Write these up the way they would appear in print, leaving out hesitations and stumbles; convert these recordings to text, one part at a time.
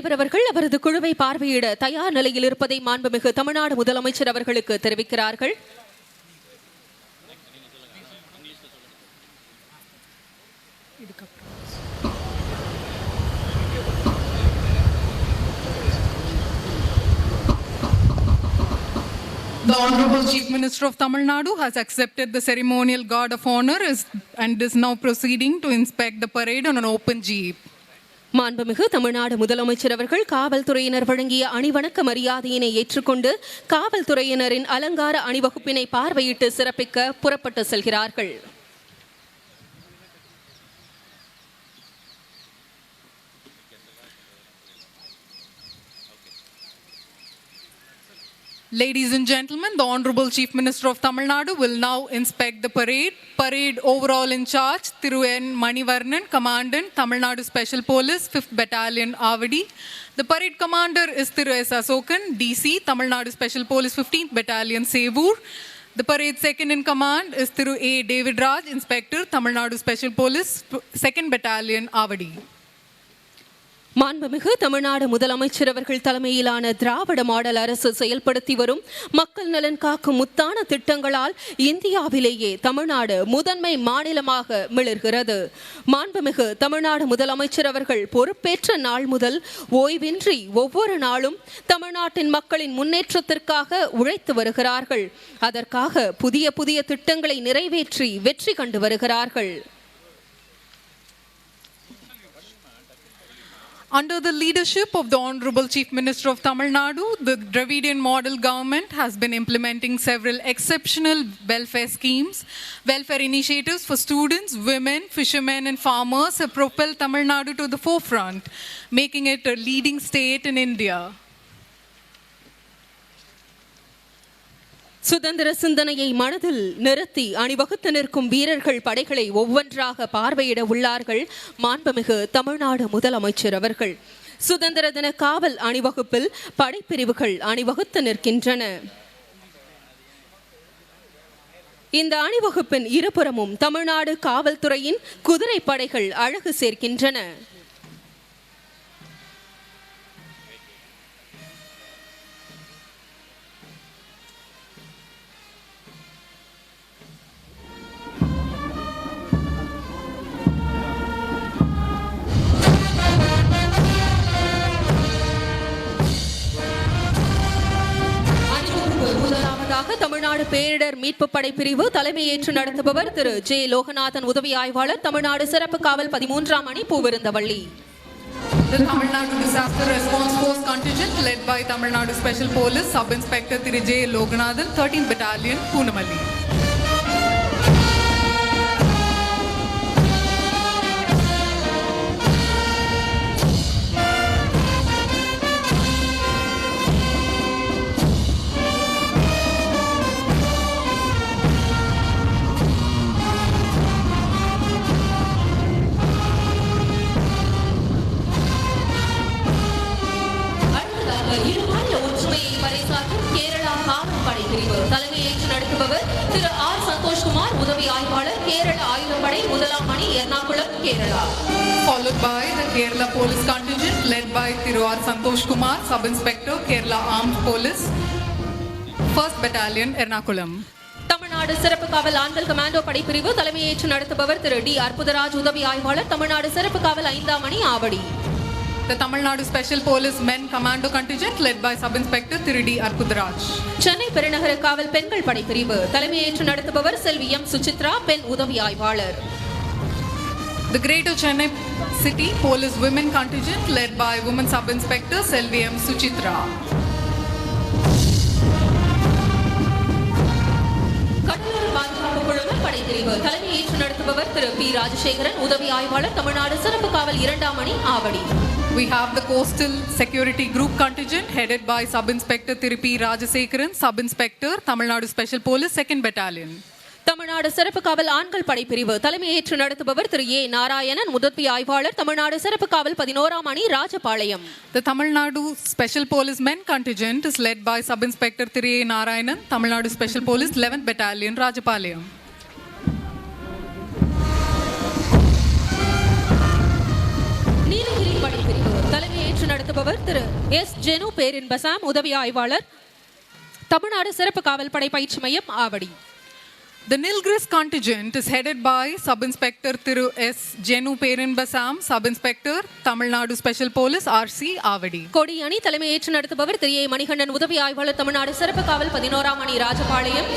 தலைவர் அவர்கள் அவரது குழுவை பார்வையிட தயார் நிலையில் இருப்பதை மாண்புமிகு தமிழ்நாடு முதலமைச்சர் அவர்களுக்கு தெரிவிக்கிறார்கள். The Honorable Chief Minister of Tamil Nadu has accepted the ceremonial guard of honor and is now proceeding to inspect the parade on an open jeep. மாண்புமிகு தமிழ்நாடு முதலமைச்சர் அவர்கள் காவல்துறையினர் வழங்கிய அணிவணக்க மரியாதையினை ஏற்றுக்கொண்டு காவல்துறையினரின் அலங்கார அணிவகுப்பினை பார்வையிட்டு சிறப்பிக்க புறப்பட்டு செல்கிறார்கள். Ladies and gentlemen, the Honorable Chief Minister of Tamil Nadu will now inspect the parade. Parade overall in charge, Thiru N. Manivarnan, Commandant, Tamil Nadu Special Police, 5th Battalion, Avadi. The parade commander is Thiru S. Asokan, DC, Tamil Nadu Special Police, 15th Battalion, Sevur. The parade second in command is Thiru A. David Raj, Inspector, Tamil Nadu Special Police, 2nd Battalion, Avadi. மாண்புமிகு தமிழ்நாடு முதலமைச்சர் அவர்கள் தலைமையிலான திராவிட model அரசு செயல்படுத்தி வரும் மக்கள் நலன் காக்கும் முத்தான திட்டங்களால் இந்தியாவிலேயே தமிழ்நாடு முதன்மை மாநிலமாக மிளர்கிறது. மாண்புமிகு தமிழ்நாடு முதலமைச்சர் அவர்கள் பொறுப்பேற்ற நாள் முதல் ஓய்வின்றி ஒவ்வொரு நாளும் தமிழ்நாட்டின் மக்களின் முன்னேற்றத்திற்காக உழைத்து வருகிறார்கள். அதற்காக புதிய புதிய திட்டங்களை நிறைவேற்றி வெற்றி கண்டு வருகிறார்கள். Under the leadership of the Honorable Chief Minister of Tamil Nadu, the Dravidian model government has been implementing several exceptional welfare schemes. Welfare initiatives for students, women, fishermen and farmers have propelled Tamil Nadu to the forefront, making it a leading state in India. சுதந்திர சிந்தனையை மனதில் நிறுத்தி அணிவகுத்து நிற்கும் வீரர்கள் படைகளை ஒவ்வொன்றாக பார்வையிட உள்ளார்கள் மாண்புமிகு தமிழ்நாடு முதலமைச்சர் அவர்கள். சுதந்திர தின காவல் அணிவகுப்பில் படைப்பிரிவுகள் அணிவகுத்து நிற்கின்றன. இந்த அணிவகுப்பின் இருபுறமும் தமிழ்நாடு காவல்துறையின் குதிரை படைகள் அழகு சேர்க்கின்றன. தமிழ்நாடு பேரிடர் மீட்பு படை பிரிவு தலைமையேற்று நடத்துபவர் திரு ஜே. லோகநாதன், உதவி ஆய்வாளர், தமிழ்நாடு சிறப்பு காவல் 13ஆம் அணி, Poovirunthavalli. The Tamil Nadu Disaster Response Force contingent led by Tamil Nadu Special Police Sub-Inspector Thiru J. Loganathan, 13th Battalion, Poonamalli. தலைமையேற்று நடத்துபவர் திரு ஆர். சந்தோஷ்குமார், உதவி ஆய்வாளர், கேரள ஆயுதப்படை, 1ஆம் அணி, Ernakulam, Kerala. Followed by the Kerala Police contingent led by Thiru R. Santoshkumar, Sub-Inspector, Kerala Armed Police, 1st Battalion, Ernakulam. Tamil Nadu சிறப்பு காவல் ஆண்கள் commando படைப்பிரிவு தலைமையேற்று நடத்துபவர் திரு டி. அற்புதராஜ், உதவி ஆய்வாளர், தமிழ்நாடு சிறப்பு காவல் 5ஆம் அணி, Avadi. The Tamil Nadu Special Police Men Commando Contingent led by Sub-Inspector Thiru D. Arpudaraj. Chennai பெருநகர காவல் பெண்கள் படைப்பிரிவு தலைமையேற்று நடத்துபவர் செல்வி எம். சுசித்ரா, பெண் உதவி ஆய்வாளர். The Greater Chennai City Police Women Contingent led by Women Sub-Inspector Selvi M. Suchitra. Cuddalore பாதுகாப்பு குழும படைப்பிரிவு தலைமையேற்று நடத்துபவர் திரு பி. ராஜசேகரன், உதவி ஆய்வாளர், தமிழ்நாடு சிறப்பு காவல் 2ஆம் அணி, Avadi. We have the Coastal Security Group Contingent headed by Sub-Inspector Thiru P. Rajasekharan, Sub-Inspector, Tamil Nadu Special Police, 2nd Battalion. Tamil Nadu சிறப்பு காவல் ஆண்கள் படைப்பிரிவு தலைமையேற்று நடத்துபவர் திரு ஏ. நாராயணன், உதவி ஆய்வாளர், தமிழ்நாடு சிறப்பு காவல் 11ஆம் அணி, Rajapalayam. The Tamil Nadu Special Police Men Contingent is led by Sub-Inspector Thiru A. Narayanan, Tamil Nadu Special Police, 11th Battalion, Rajapalayam. Nilgiri படைப்பிரிவு தலைமையேற்று நடத்தும் நடத்துபவர் திரு எஸ் ஜெனு பேரின்பசாம், உதவி ஆய்வாளர், தமிழ்நாடு சிறப்பு காவல் படை பயிற்சி மையம், Avadi. The Nilgiris contingent is headed by Sub-Inspector Thiru S. Jenu Perinbasam, Sub-Inspector, Tamil Nadu Special Police, RC, Avadi. கொடி அணி தலைமையேற்று நடத்துபவர் திரு ஏ மணிகண்டன், உதவி ஆய்வாளர், தமிழ்நாடு சிறப்பு காவல் 11ஆம் அணி, ராஜபாளையம்.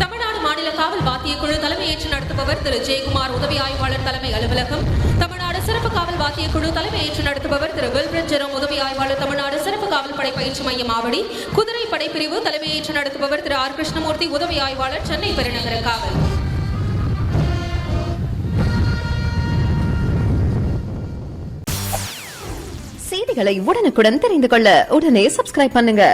தமிழ்நாடு மாநில காவல் வாத்திய குழு தலைமையேற்று நடத்துபவர் திரு ஜெயக்குமார், உதவி ஆய்வாளர், தலைமை அலுவலகம். தமிழ்நாடு சிறப்பு காவல் வாத்திய குழு தலைமையேற்று நடத்துபவர் திரு வில்பிரட் ஜெரோம், உதவி ஆய்வாளர், தமிழ்நாடு சிறப்பு காவல் படை பயிற்சி மையம், ஆவடி. குதிரை படைப்பிரிவு தலைமையேற்று நடத்துபவர் திரு ஆர் கிருஷ்ணமூர்த்தி, உதவி ஆய்வாளர், சென்னை பெருநகர காவல். செய்திகளை உடனுக்குடன் தெரிந்து கொள்ள உடனே சப்ஸ்கிரைப் பண்ணுங்க.